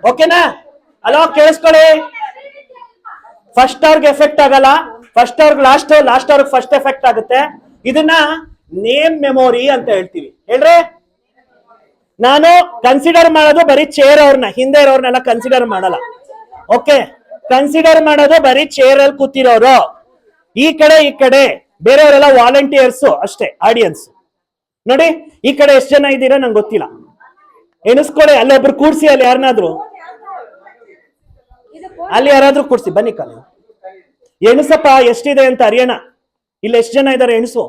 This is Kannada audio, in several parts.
ಓಕೆನಾ? ಅಲೋ ಕೇಳಿಸ್ಕೊಳ್ಳಿ, ಫಸ್ಟ್ ಅವ್ರಿಗೆ ಎಫೆಕ್ಟ್ ಆಗಲ್ಲ, ಫಸ್ಟ್ ಅವ್ರಿಗೆ ಲಾಸ್ಟ್ ಅವ್ರಿಗೆ ಫಸ್ಟ್ ಎಫೆಕ್ಟ್ ಆಗುತ್ತೆ. ಇದನ್ನ ನೇಮ್ ಮೆಮೊರಿ ಅಂತ ಹೇಳ್ತೀವಿ. ಹೇಳ್ರಿ, ನಾನು ಕನ್ಸಿಡರ್ ಮಾಡೋದು ಬರೀ ಚೇರ್ ಅವ್ರನ್ನ, ಹಿಂದೆ ಇರೋರ್ನೆಲ್ಲ ಕನ್ಸಿಡರ್ ಮಾಡಲ್ಲ. ಓಕೆ, ಕನ್ಸಿಡರ್ ಮಾಡೋದು ಬರೀ ಚೇರ್ ಅಲ್ಲಿ ಕೂತಿರೋರು. ಈ ಕಡೆ ಬೇರೆಯವರೆಲ್ಲ ವಾಲಂಟಿಯರ್ಸ್ ಅಷ್ಟೇ, ಆಡಿಯನ್ಸ್. ನೋಡಿ ಈ ಕಡೆ ಎಷ್ಟು ಜನ ಇದ್ದೀರಾ ನಂಗೆ ಗೊತ್ತಿಲ್ಲ, ಎಣಿಸ್ಕೊಳ್ಳಿ. ಅಲ್ಲೊಬ್ರು ಕೂಡ್ಸಿ, ಅಲ್ಲಿ ಯಾರನ್ನಾದ್ರು ಕೂಡ್ಸಿ, ಬನ್ನಿ ಕಾಲ ಎಣಿಸಪ್ಪ ಎಷ್ಟಿದೆ ಅಂತ ಅರಿಯೋಣ. ಇಲ್ಲಿ ಎಷ್ಟು ಜನ ಇದ್ದಾರೆ ಎಣಿಸು.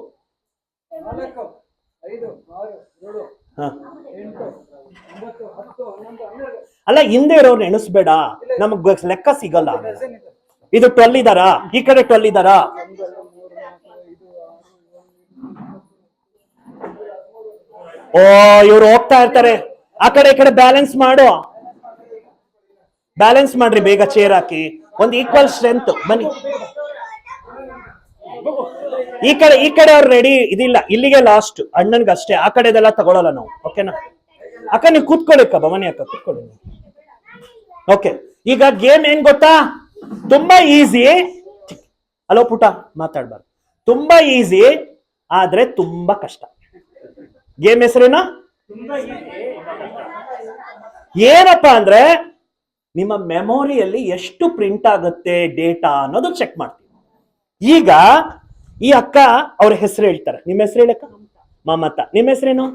ಅಲ್ಲ, ಹಿಂದೆ ಇರೋರ್ನ ಎಣಿಸ್ಬೇಡ, ನಮಗ್ ಲೆಕ್ಕ ಸಿಗಲ್ಲ. ಇದು 12 ಇದಾರಾ? ಈ ಕಡೆ 12 ಇದಾರಾ? ಓ, ಇವ್ರು ಹೋಗ್ತಾ ಇರ್ತಾರೆ ಆ ಕಡೆ ಈ ಕಡೆ. ಬ್ಯಾಲೆನ್ಸ್ ಮಾಡ್ರಿ ಬೇಗ, ಚೇರ್ ಹಾಕಿ, ಒಂದು ಈಕ್ವಲ್ ಸ್ಟ್ರೆಂತ್. ಬನ್ನಿ ಈ ಕಡೆ ಅವ್ರು ರೆಡಿ ಇದಿಲ್ಲ, ಇಲ್ಲಿಗೆ ಲಾಸ್ಟ್ ಅಣ್ಣನ್ಗೆ ಅಷ್ಟೇ, ಆ ಕಡೆದೆಲ್ಲ ತಗೊಳಲ್ಲ ನಾವು. ಓಕೆನಾ ಅಕ್ಕ? ನೀವು ಕೂತ್ಕೊಳ್ಳಿಕ್ಕ, ಬನ್ನಿ ಅಕ್ಕ ಕೂತ್ಕೊಳ್ಳಿ. ಓಕೆ, ಈಗ ಗೇಮ್ ಏನ್ ಗೊತ್ತಾ? ತುಂಬಾ ಈಸಿ. ಹಲೋ ಪುಟ, ಮಾತಾಡ್ಬಾರ್ದು. ತುಂಬಾ ಈಸಿ ಆದ್ರೆ ತುಂಬಾ ಕಷ್ಟ. ಗೇಮ್ ಹೆಸರೇನು? ಏನಪ್ಪಾ ಅಂದ್ರೆ ನಿಮ್ಮ ಮೆಮೊರಿಯಲ್ಲಿ ಎಷ್ಟು ಪ್ರಿಂಟ್ ಆಗುತ್ತೆ ಡೇಟಾ ಅನ್ನೋದು ಚೆಕ್ ಮಾಡ್ತೀವಿ. ಈಗ ಈ ಅಕ್ಕ ಅವ್ರ ಹೆಸರು ಹೇಳ್ತಾರೆ. ನಿಮ್ಮ ಹೆಸರು ಹೇಳಕ್ಕ? ಮಮತಾ. ನಿಮ್ಮ ಹೆಸರೇನು?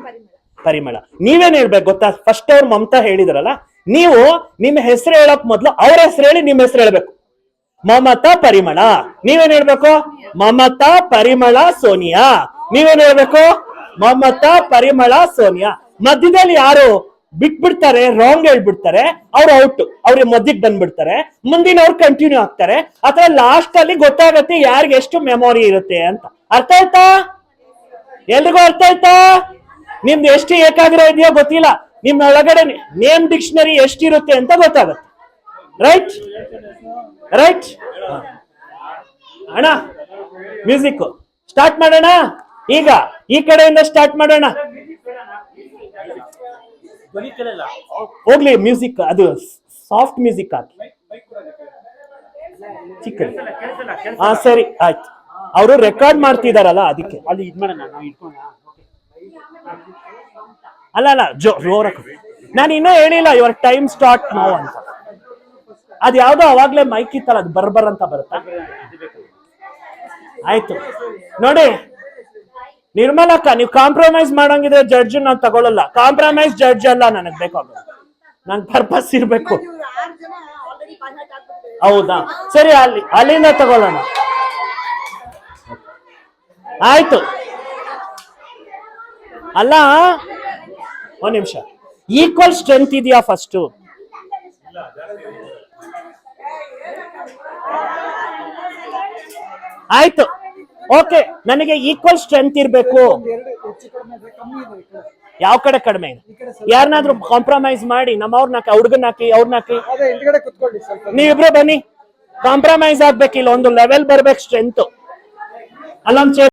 ಪರಿಮಳ. ನೀವೇನ್ ಹೇಳ್ಬೇಕು ಗೊತ್ತಾ? ಫಸ್ಟ್ ಅವ್ರು ಮಮತಾ ಹೇಳಿದ್ರಲ್ಲ, ನೀವು ನಿಮ್ಮ ಹೆಸರು ಹೇಳಕ್ ಮೊದ್ಲು ಅವ್ರ ಹೆಸರು ಹೇಳಿ ನಿಮ್ಮ ಹೆಸರು ಹೇಳ್ಬೇಕು. ಮಮತಾ, ಪರಿಮಳ. ನೀವೇನ್ ಹೇಳ್ಬೇಕು? ಮಮತಾ, ಪರಿಮಳ, ಸೋನಿಯಾ. ನೀವೇನ್ ಹೇಳ್ಬೇಕು? ಮಮತಾ, ಪರಿಮಳ, ಸೋನಿಯಾ. ಮಧ್ಯದಲ್ಲಿ ಯಾರು ಬಿಟ್ಬಿಡ್ತಾರೆ, ರಾಂಗ್ ಹೇಳ್ಬಿಡ್ತಾರೆ, ಅವ್ರು ಔಟ್, ಅವ್ರಿಗೆ ಮಧ್ಯಕ್ಕೆ ಬಂದ್ಬಿಡ್ತಾರೆ, ಮುಂದಿನವ್ರು ಕಂಟಿನ್ಯೂ ಆಗ್ತಾರೆ. ಅಥವಾ ಲಾಸ್ಟ್ ಅಲ್ಲಿ ಗೊತ್ತಾಗತ್ತೆ ಯಾರಿಗೆ ಎಷ್ಟು ಮೆಮೊರಿ ಇರುತ್ತೆ ಅಂತ. ಅರ್ಥ ಆಯ್ತಾ? ಎಲ್ರಿಗೂ ಅರ್ಥ ಆಯ್ತಾ? ನಿಮ್ದು ಎಷ್ಟು ಏಕಾಗ್ರ ಇದೆಯೋ ಗೊತ್ತಿಲ್ಲ, ನಿಮ್ ಒಳಗಡೆ ನೇಮ್ ಡಿಕ್ಷನರಿ ಎಷ್ಟಿರುತ್ತೆ ಅಂತ ಗೊತ್ತಾಗುತ್ತೆ. ರೈಟ್ ರೈಟ್ ಅಣ್ಣ, ಮ್ಯೂಸಿಕ್ ಸ್ಟಾರ್ಟ್ ಮಾಡೋಣ. ಈಗ ಈ ಕಡೆಯಿಂದ ಸ್ಟಾರ್ಟ್ ಮಾಡೋಣ. ಹೋಗ್ಲಿ ಮ್ಯೂಸಿಕ್, ಅದು ಸಾಫ್ಟ್ ಮ್ಯೂಸಿಕ್ ಹಾಕಿ. ಚಿಕ್ಕ ಹಾ ಸರಿ ಆಯ್ತು, ಅವರು ರೆಕಾರ್ಡ್ ಮಾಡ್ತಿದಾರಲ್ಲ ಅದಕ್ಕೆ. ಅಲ್ಲಿ ಅಲ್ಲ ಜೋರ. ನಾನು ಇನ್ನೂ ಹೇಳಿಲ್ಲ ಯುವರ್ ಟೈಮ್ ಸ್ಟಾರ್ಟ್ ನೌ ಅಂತ. ಅದ್ ಯಾವ್ದೋ ಅವಾಗ್ಲೇ ಮೈಕ್ ಇತ್ತಲ್ಲ, ಅದು ಬರ್ಬರ್ ಅಂತ ಬರುತ್ತಾ? ಆಯ್ತು ನೋಡಿ ನಿರ್ಮಲಕ್ಕ, ನೀವು ಕಾಂಪ್ರಮೈಸ್ ಮಾಡಂಗಿದ್ರೆ ಜಡ್ಜ್ ನಾನು ತಗೊಳ್ಳಲ್ಲ. ಕಾಂಪ್ರಮೈಸ್ ಜಡ್ಜ್ ಅಲ್ಲ ನನಗ್ ಬೇಕಾಗೋದು, ನನ್ ಪರ್ಪಸ್ ಇರ್ಬೇಕು. ಹೌದಾ? ಸರಿ, ಅಲ್ಲಿಂದ ತಗೊಳ್ಳೋಣ. ಆಯ್ತು. ಅಲ್ಲ, ಒಂದ್ ನಿಮಿಷ, ಈಕ್ವಲ್ ಸ್ಟ್ರೆಂತ್ ಇದೆಯಾ ಫಸ್ಟ್? ಆಯ್ತು, ಓಕೆ. ನನಗೆ ಈಕ್ವಲ್ ಸ್ಟ್ರೆಂತ್ ಇರ್ಬೇಕು. ಯಾವ ಕಡೆ ಕಡಿಮೆ? ಯಾರನ್ನಾದ್ರೂ ಕಾಂಪ್ರಮೈಸ್ ಮಾಡಿ, ನಮ್ಮವ್ರನ್ನ ಹಾಕಿ, ಹುಡುಗನ ಹಾಕಿ, ಅವ್ರನ್ನ ಹಾಕಿ, ನೀವಿಬ್ರು ಬನ್ನಿ. ಕಾಂಪ್ರಮೈಸ್ ಆಗ್ಬೇಕಿಲ್ಲ, ಒಂದು ಲೆವೆಲ್ ಬರ್ಬೇಕು ಸ್ಟ್ರೆಂತ್. ಅಲ್ಲೊಂದ್